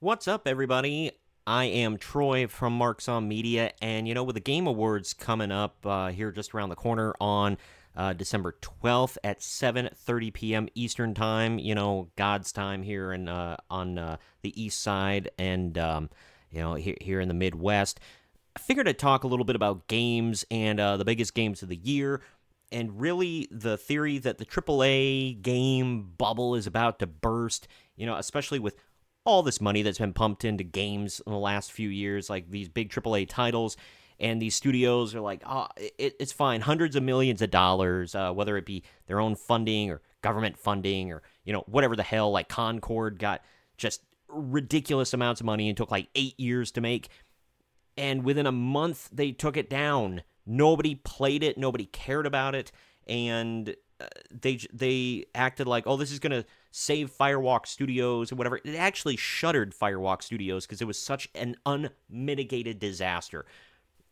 What's up, everybody? I am Troy from Marks on Media, and with the Game Awards coming up here just around the corner on December 12th at 7:30 p.m. Eastern Time, God's time here on the East Side and here in the Midwest. I figured I'd talk a little bit about games and the biggest games of the year, and really the theory that the AAA game bubble is about to burst, especially with all this money that's been pumped into games in the last few years, like these big AAA titles. And these studios are like, oh, it's fine, hundreds of millions of dollars, whether it be their own funding or government funding or, whatever the hell, like Concord got just ridiculous amounts of money and took like 8 years to make. And within a month, they took it down. Nobody played it. Nobody cared about it. And they acted like, oh, this is going to save Firewalk Studios or whatever. It actually shuttered Firewalk Studios because it was such an unmitigated disaster.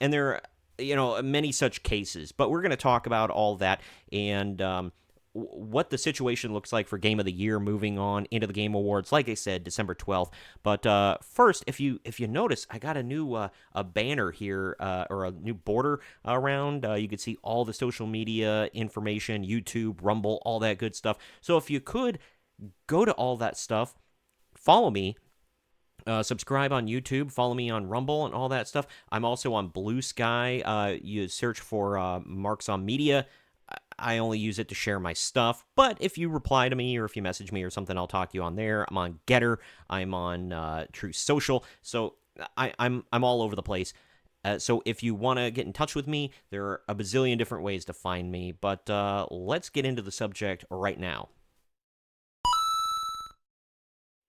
And there are, many such cases. But we're going to talk about all that and what the situation looks like for Game of the Year moving on into the Game Awards. Like I said, December 12th. But first, if you notice, I got a new a banner here or a new border around. You can see all the social media information, YouTube, Rumble, all that good stuff. So if you could go to all that stuff, follow me. Subscribe on YouTube, follow me on Rumble and all that stuff. I'm also on Blue Sky. You search for Marks on Media. I only use it to share my stuff, but if you reply to me or if you message me or something, I'll talk to you on there. I'm on Getter. I'm on True Social. So I'm all over the place. So if you want to get in touch with me, there are a bazillion different ways to find me. But let's get into the subject right now.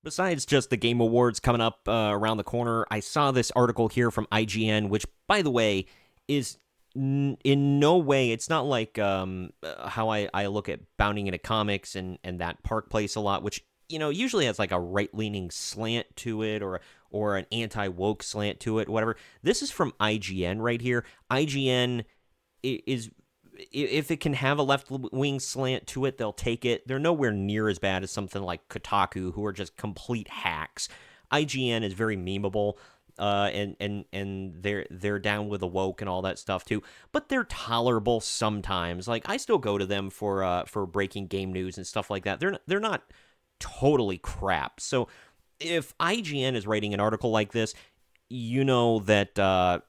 Besides just the Game Awards coming up around the corner, I saw this article here from IGN, which, by the way, is in no way, it's not like how I look at Bounding into Comics and that Park Place a lot, which, usually has like a right-leaning slant to it or an anti-woke slant to it, whatever. This is from IGN right here. IGN is, if it can have a left-wing slant to it, they'll take it. They're nowhere near as bad as something like Kotaku, who are just complete hacks. IGN is very memeable. And they're down with the woke and all that stuff too, but they're tolerable sometimes. Like I still go to them for breaking game news and stuff like that. They're not totally crap. So if IGN is writing an article like this, that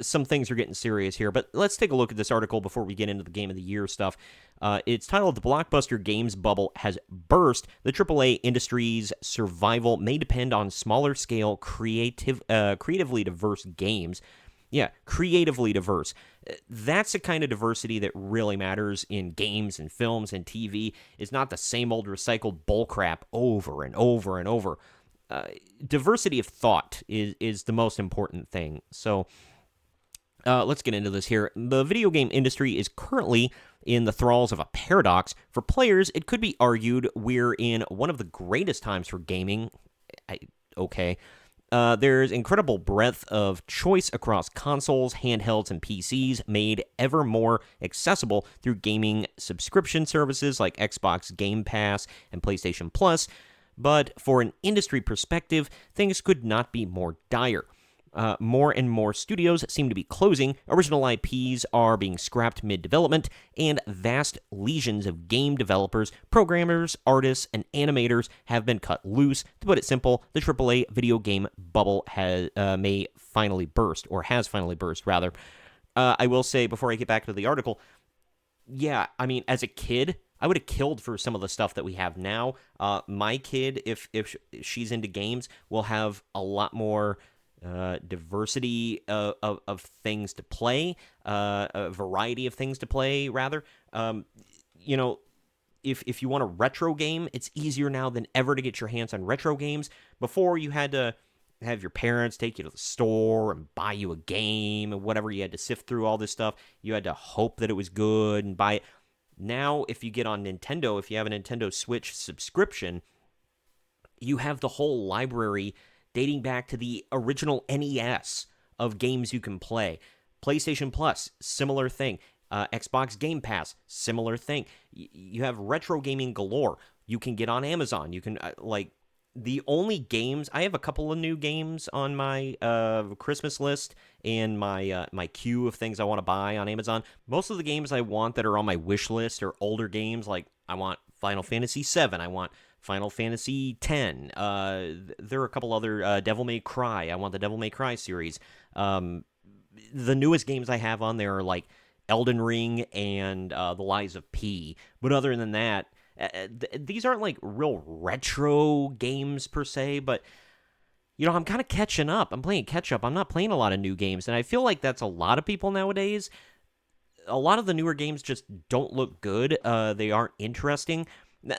some things are getting serious here. But let's take a look at this article before we get into the Game of the Year stuff. It's titled "The Blockbuster Games Bubble Has Burst. The AAA Industry's Survival May Depend on Smaller Scale, creatively diverse games." Yeah, creatively diverse. That's the kind of diversity that really matters in games and films and TV. Is not the same old recycled bullcrap over and over and over. Diversity of thought is the most important thing. So let's get into this here. The video game industry is currently in the thralls of a paradox. For players, it could be argued we're in one of the greatest times for gaming. Okay. There's incredible breadth of choice across consoles, handhelds, and PCs, made ever more accessible through gaming subscription services like Xbox Game Pass and PlayStation Plus. But for an industry perspective, things could not be more dire. More and more studios seem to be closing, original IPs are being scrapped mid-development, and vast legions of game developers, programmers, artists, and animators have been cut loose. To put it simple, the AAA video game bubble may finally burst, or has finally burst, rather. I will say, before I get back to the article, yeah, I mean, as a kid, I would have killed for some of the stuff that we have now. My kid, if she's into games, will have a lot more diversity of things to play, a variety of things to play, rather. If you want a retro game, it's easier now than ever to get your hands on retro games. Before, you had to have your parents take you to the store and buy you a game and whatever. You had to sift through all this stuff. You had to hope that it was good and buy it. Now, if you get on Nintendo, if you have a Nintendo Switch subscription, you have the whole library dating back to the original NES of games you can play. PlayStation Plus, similar thing. Xbox Game Pass, similar thing. You have retro gaming galore. You can get on Amazon. You can, The only games I have a couple of new games on my Christmas list and my queue of things I want to buy on Amazon. Most of the games I want that are on my wish list are older games. Like I want Final Fantasy VII. I want Final Fantasy X. There are a couple other Devil May Cry. I want the Devil May Cry series. The newest games I have on there are like Elden Ring and The Lies of P. But other than that, these aren't like real retro games per se, but I'm kind of catching up. I'm playing catch up. I'm not playing a lot of new games, and I feel like that's a lot of people nowadays. A lot of the newer games just don't look good. They aren't interesting.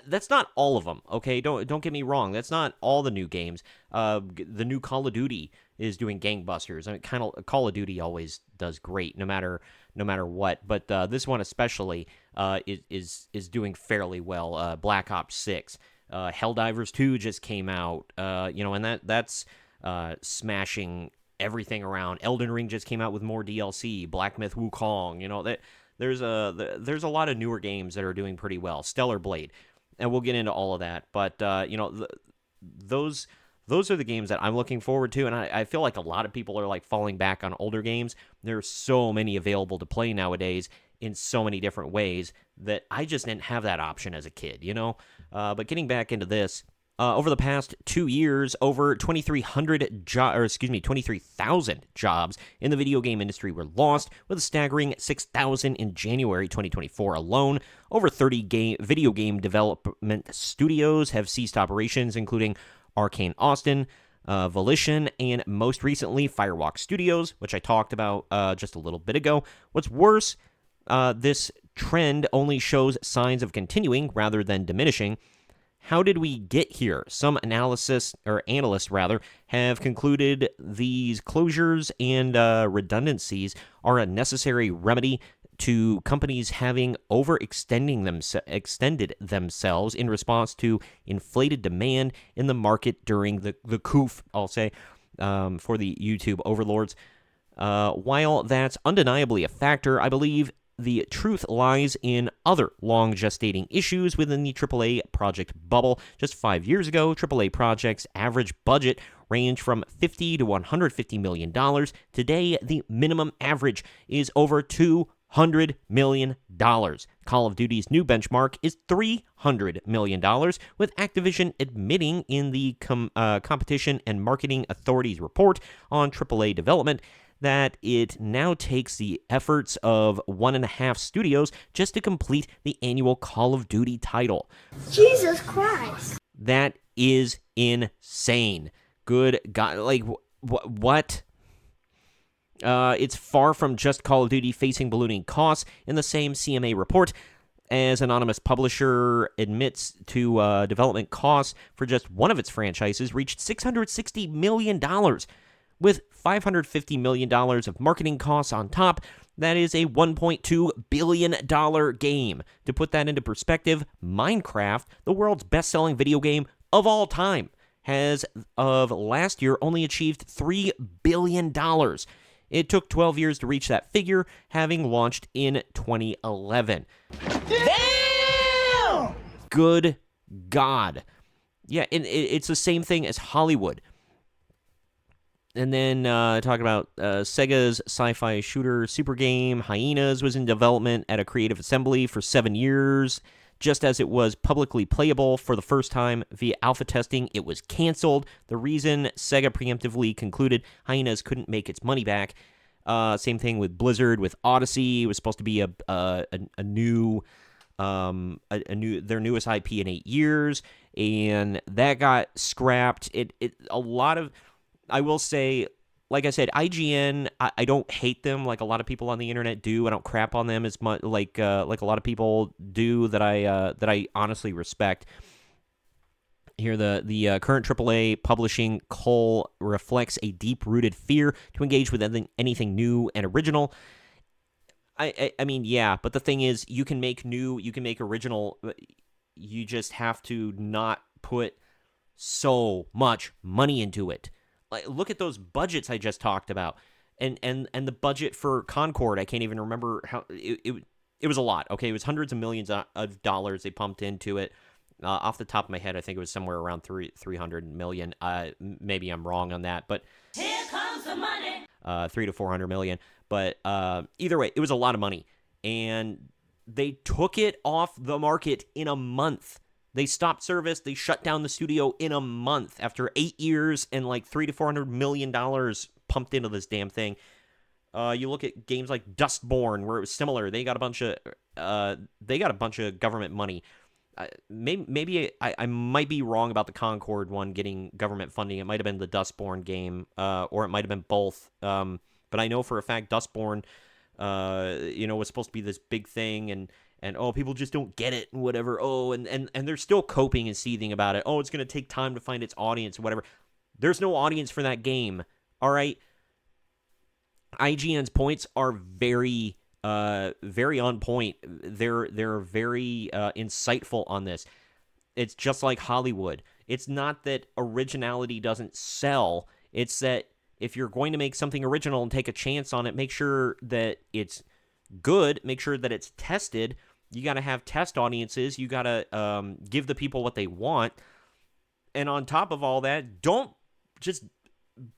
That's not all of them, okay? Don't get me wrong. That's not all the new games. The new Call of Duty is doing gangbusters. I mean, kind of Call of Duty always does great, no matter what. But this one especially is doing fairly well. Black Ops 6, Helldivers 2 just came out. And that's smashing everything around. Elden Ring just came out with more DLC. Black Myth Wukong. There's a lot of newer games that are doing pretty well. Stellar Blade, and we'll get into all of that. But those are the games that I'm looking forward to, and I feel like a lot of people are like falling back on older games. There's so many available to play nowadays in so many different ways that I just didn't have that option as a kid, But getting back into this, over the past 2 years, over 23,000 jobs in the video game industry were lost, with a staggering 6,000 in January 2024 alone. Over 30 video game development studios have ceased operations, including Arcane Austin, Volition, and most recently Firewalk Studios, which I talked about just a little bit ago. What's worse, this trend only shows signs of continuing rather than diminishing. How did we get here? Some analysts have concluded these closures and redundancies are a necessary remedy to companies having extended themselves in response to inflated demand in the market during the coup, I'll say, for the YouTube overlords. While that's undeniably a factor, I believe the truth lies in other long-gestating issues within the AAA project bubble. Just 5 years ago, AAA projects' average budget ranged from $50 to $150 million. Today, the minimum average is over $200 million. Call of Duty's new benchmark is $300 million, with Activision admitting in the Competition and Marketing Authority's report on AAA development that it now takes the efforts of 1.5 studios just to complete the annual Call of Duty title. Jesus Christ. That is insane. Good God. Like, what? It's far from just Call of Duty facing ballooning costs. In the same CMA report, as anonymous publisher admits to development costs for just one of its franchises reached $660 million. With $550 million of marketing costs on top, that is a $1.2 billion game. To put that into perspective, Minecraft, the world's best-selling video game of all time, has, of last year, only achieved $3 billion. It took 12 years to reach that figure, having launched in 2011. Damn! Good God. Yeah, and it's the same thing as Hollywood. And then talking about Sega's sci-fi shooter super game, Hyenas, was in development at a Creative Assembly for 7 years. Just as it was publicly playable for the first time via alpha testing, it was canceled. The reason Sega preemptively concluded Hyenas couldn't make its money back. Same thing with Blizzard, with Odyssey. It was supposed to be their newest IP in 8 years, and that got scrapped. I will say, like I said, IGN, I don't hate them like a lot of people on the internet do. I don't crap on them as much like a lot of people do that I honestly respect. Here, the current AAA publishing cull reflects a deep-rooted fear to engage with anything new and original. I mean, yeah, but the thing is, you can make original. You just have to not put so much money into it. Like, look at those budgets I just talked about, and the budget for Concord. I can't even remember how it was a lot. Okay, it was hundreds of millions of dollars they pumped into it. Off the top of my head, I think it was somewhere around 300 million. Maybe I'm wrong on that, but Here comes the money. 3 to 400 million. But either way, it was a lot of money, and they took it off the market in a month. They stopped service. They shut down the studio in a month after 8 years and like $3 to $400 million pumped into this damn thing. You look at games like Dustborn, where it was similar. They got a bunch of government money. Maybe I might be wrong about the Concord one getting government funding. It might have been the Dustborn game, or it might have been both. But I know for a fact Dustborn, was supposed to be this big thing, and oh, people just don't get it and whatever. Oh, and they're still coping and seething about it. Oh, it's going to take time to find its audience or whatever. There's no audience for that game. All right. IGN's points are very on point. They're very insightful on this. It's just like Hollywood. It's not that originality doesn't sell. It's that if you're going to make something original and take a chance on it, make sure that it's good. Make sure that it's tested. You got to have test audiences. You got to give the people what they want. And on top of all that, don't just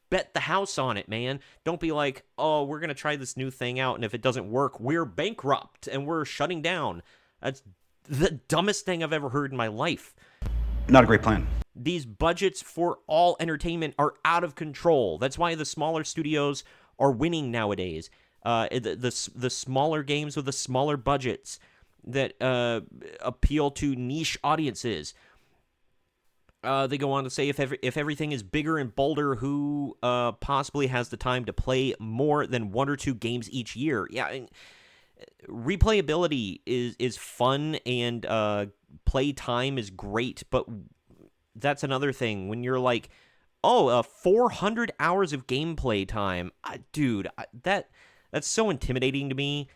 bet the house on it, man. Don't be like, oh, we're going to try this new thing out, and if it doesn't work, we're bankrupt and we're shutting down. That's the dumbest thing I've ever heard in my life. Not a great plan. These budgets for all entertainment are out of control. That's why the smaller studios are winning nowadays. The smaller games with the smaller budgets that appeal to niche audiences. They go on to say, if everything is bigger and bolder, who possibly has the time to play more than one or two games each year? Yeah, and replayability is fun, and play time is great, but that's another thing. When you're like, 400 hours of gameplay time, dude, that's so intimidating to me.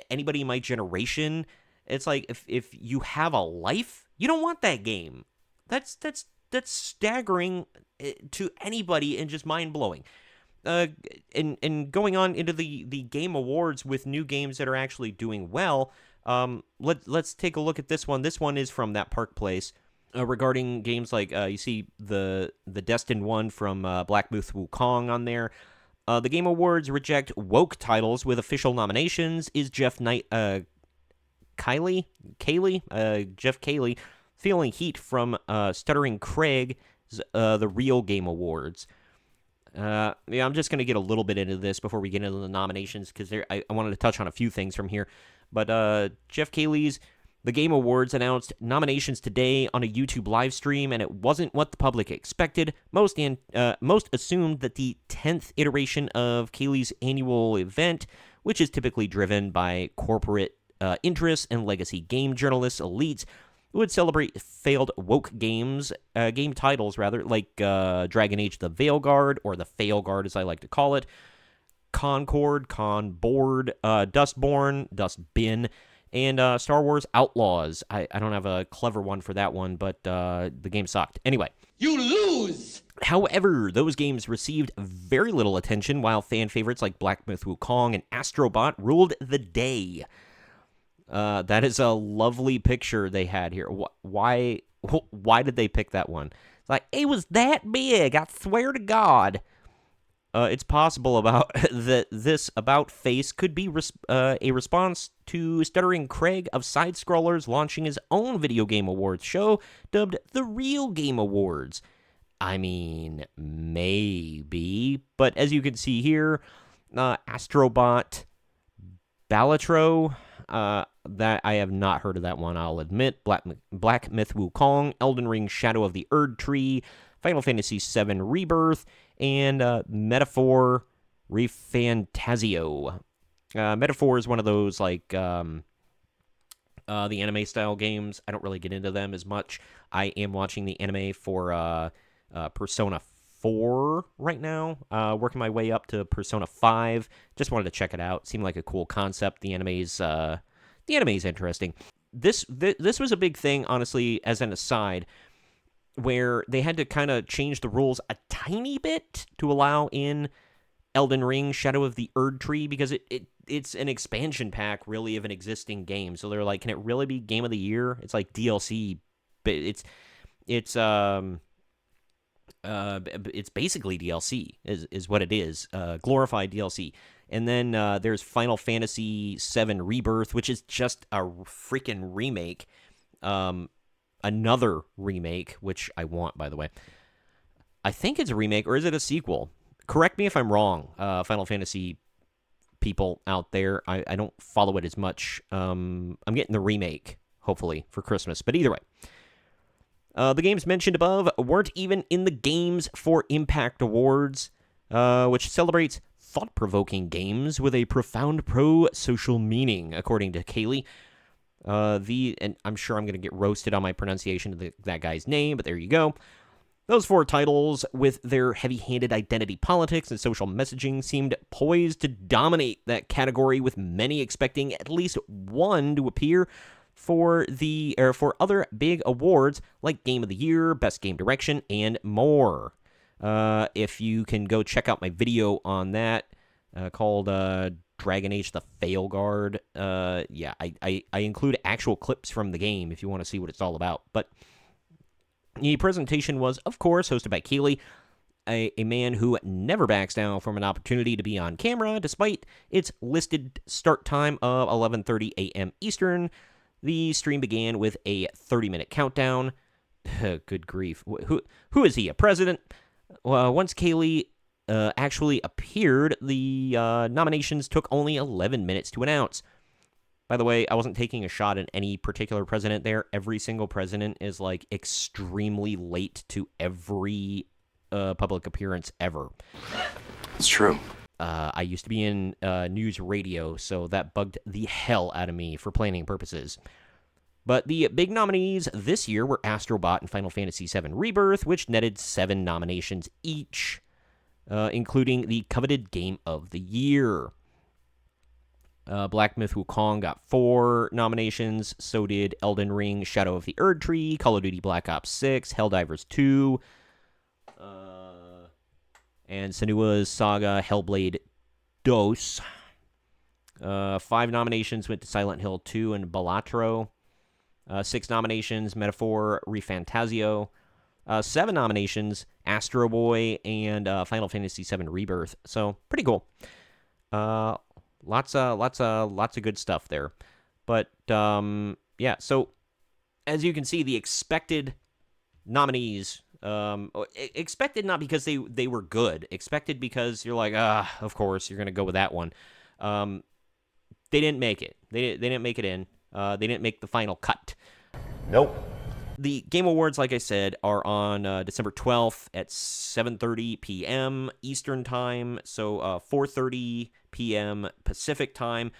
Anybody in my generation, it's like if you have a life, you don't want that game. That's staggering to anybody and just mind-blowing. And going on into the Game Awards with new games that are actually doing well, let's take a look at this one. This one is from That Park Place, regarding games like, you see the Destined one from Black Myth Wukong on there. The Game Awards reject woke titles with official nominations. Is Jeff Keighley, feeling heat from Stuttering Craig's the Real Game Awards. I'm just going to get a little bit into this before we get into the nominations, because I wanted to touch on a few things from here. But Jeff Keighley's The Game Awards announced nominations today on a YouTube live stream, and it wasn't what the public expected. Most assumed that the 10th iteration of Keighley's annual event, which is typically driven by corporate interests and legacy game journalists elites, would celebrate failed woke game titles, like Dragon Age the Veilguard, or the Failguard as I like to call it, Concord, Dustborn, Dustbin, and Star Wars Outlaws. I don't have a clever one for that one, but the game sucked. Anyway. You lose! However, those games received very little attention, while fan favorites like Black Myth Wukong and Astrobot ruled the day. That is a lovely picture they had here. Why did they pick that one? It's like, it was that big, I swear to God. It's possible that this about face could be a response to Stuttering Craig of Side Scrollers launching his own video game awards show dubbed the Real Game Awards. I mean, maybe, but as you can see here, Astrobot, Balatro, that I have not heard of that one, I'll admit. Black Myth Wukong, Elden Ring Shadow of the Erd Tree, Final Fantasy VII Rebirth, and Metaphor Refantasio. Metaphor is one of those, like, the anime-style games. I don't really get into them as much. I am watching the anime for Persona 4 right now, working my way up to Persona 5. Just wanted to check it out. Seemed like a cool concept. The anime's interesting. This was a big thing, honestly, as an aside, where they had to kind of change the rules a tiny bit to allow in Elden Ring Shadow of the Erd Tree, because it's an expansion pack, really, of an existing game. So they're like, can it really be Game of the Year? It's like DLC it's basically DLC is what it is, glorified DLC. And then there's Final Fantasy VII Rebirth, which is just a freaking remake. Another remake, which I want, by the way. I think it's a remake, or is it a sequel? Correct me if I'm wrong, Final Fantasy people out there. I don't follow it as much. I'm getting the remake, hopefully, for Christmas. But either way, the games mentioned above weren't even in the Games for Impact Awards, which celebrates thought-provoking games with a profound pro-social meaning, according to Kaylee. And I'm sure I'm going to get roasted on my pronunciation of that guy's name, but there you go. Those 4 titles, with their heavy-handed identity politics and social messaging, seemed poised to dominate that category, with many expecting at least one to appear for other big awards like Game of the Year, Best Game Direction, and more. If you can go check out my video on that called Dragon Age the Failguard, I include actual clips from the game if you want to see what it's all about. But the presentation was, of course, hosted by Keeley, a man who never backs down from an opportunity to be on camera, despite its listed start time of 11:30 a.m. Eastern. The stream began with a 30-minute countdown. Good grief. Who is he, a president? Once Kaylee actually appeared, the nominations took only 11 minutes to announce. By the way, I wasn't taking a shot at any particular president there. Every single president is, like, extremely late to every public appearance ever. It's true. I used to be in news radio, so that bugged the hell out of me for planning purposes. But the big nominees this year were Astrobot and Final Fantasy VII Rebirth, which netted 7 nominations each, including the coveted Game of the Year. Black Myth Wukong got 4 nominations. So did Elden Ring, Shadow of the Erdtree, Call of Duty Black Ops 6, Helldivers 2, and Senua's Saga Hellblade DOS. 5 nominations went to Silent Hill 2 and Balatro. 6 nominations, Metaphor Refantasio. 7 nominations, Astro Boy and Final Fantasy VII Rebirth. So pretty cool. Lots of good stuff there. But yeah, so as you can see, the expected nominees, expected not because they were good, expected because you're like, of course you're gonna go with that one. They didn't make it. They didn't make it in. They didn't make the final cut. Nope. The Game Awards, like I said, are on December 12th at 7:30 p.m. Eastern Time, so 4:30 p.m. Pacific Time.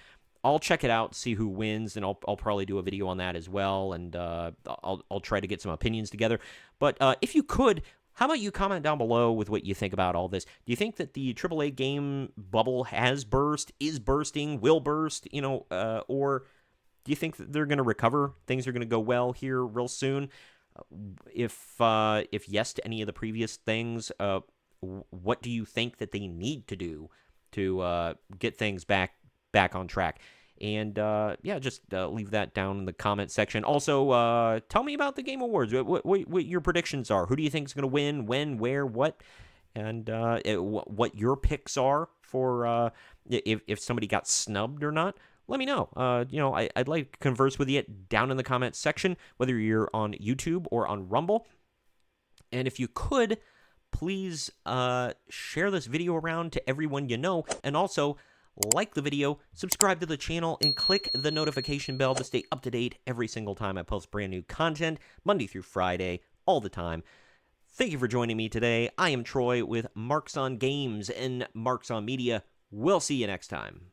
I'll check it out, see who wins, and I'll probably do a video on that as well, and I'll try to get some opinions together. But if you could, how about you comment down below with what you think about all this? Do you think that the AAA game bubble has burst, is bursting, will burst, or do you think that they're going to recover? Things are going to go well here real soon? If yes to any of the previous things, what do you think that they need to do to get things back on track? And just leave that down in the comment section. Also, tell me about the Game Awards. What your predictions are. Who do you think is going to win? When? Where? What? And what your picks are for if somebody got snubbed or not. Let me know. I'd like to converse with you down in the comments section, whether you're on YouTube or on Rumble. And if you could, please share this video around to everyone you know. And also, like the video, subscribe to the channel, and click the notification bell to stay up to date every single time I post brand new content, Monday through Friday, all the time. Thank you for joining me today. I am Troy with Marks on Games and Marks on Media. We'll see you next time.